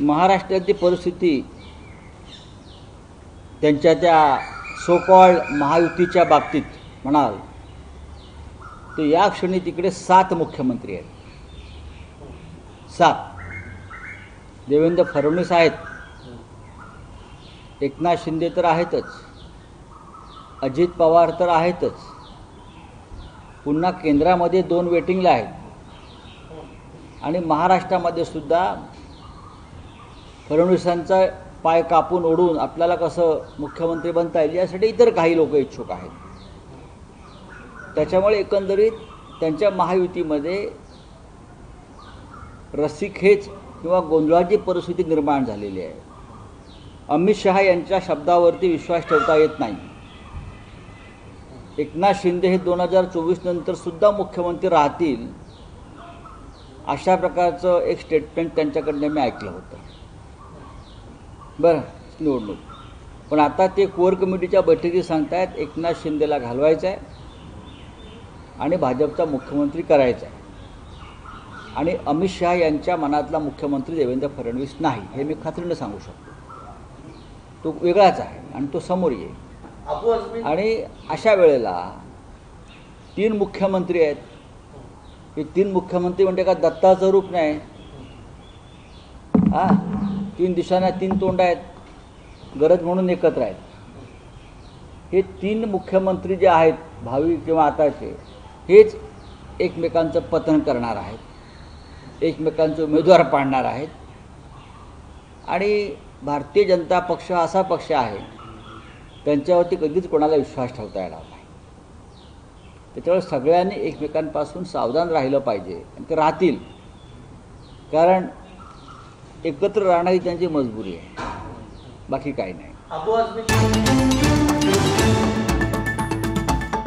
महाराष्ट्राची परिस्थिती त्यांच्या त्या सो कॉल्ड महायुतीच्या बाबतीत म्हणाल तर या क्षणी तिकडे 7 मुख्यमंत्री आहेत. 7. देवेंद्र फडणवीस आहेत, एकनाथ शिंदे तर आहेतच, अजित पवार तर आहेतच, पुन्हा केंद्रामध्ये 2 वेटिंगला आहेत आणि महाराष्ट्रामध्ये सुद्धा फडणवीसांचा पाय कापून ओढून आपल्याला कसं मुख्यमंत्री बनता येईल यासाठी इतर काही लोक इच्छुक आहेत. त्याच्यामुळे एकंदरीत त्यांच्या महायुतीमध्ये रस्सीखेच किंवा गोंधळाची परिस्थिती निर्माण झालेली आहे. अमित शहा यांच्या शब्दावरती विश्वास ठेवता येत नाही. एकनाथ शिंदे हे 2024 नंतर सुद्धा मुख्यमंत्री राहतील अशा प्रकारचं एक स्टेटमेंट त्यांच्याकडनं मी ऐकलं होतं. बरं, निवडणूक पण आता ते कोर कमिटीच्या बैठकीत सांगतायत एकनाथ शिंदेला घालवायचं आहे आणि भाजपचा मुख्यमंत्री करायचा आहे आणि अमित शहा यांच्या मनातला मुख्यमंत्री देवेंद्र फडणवीस नाही हे मी खात्रीने सांगू शकतो. तो वेगळाच आहे आणि तो समोर येईल. आणि अशा वेळेला 3 मुख्यमंत्री आहेत. हे 3 मुख्यमंत्री म्हणजे का दत्ताचं रूप नाही. 3 दिशांना 3 तोंड आहेत, गरज म्हणून एकत्र आहेत. हे 3 मुख्यमंत्री जे आहेत भावी किंवा आताचे हेच एकमेकांचं पतन करणार आहेत, एकमेकांचे उमेदवार पाडणार आहेत. आणि भारतीय जनता पक्ष असा पक्ष आहे त्यांच्यावरती कधीच कोणाला विश्वास ठेवता येणार नाही. त्याच्यामुळे सगळ्यांनी एकमेकांपासून सावधान राहिलं पाहिजे आणि ते राहतील, कारण एकत्र राहणं ही त्यांची मजबुरी आहे, बाकी काही नाही.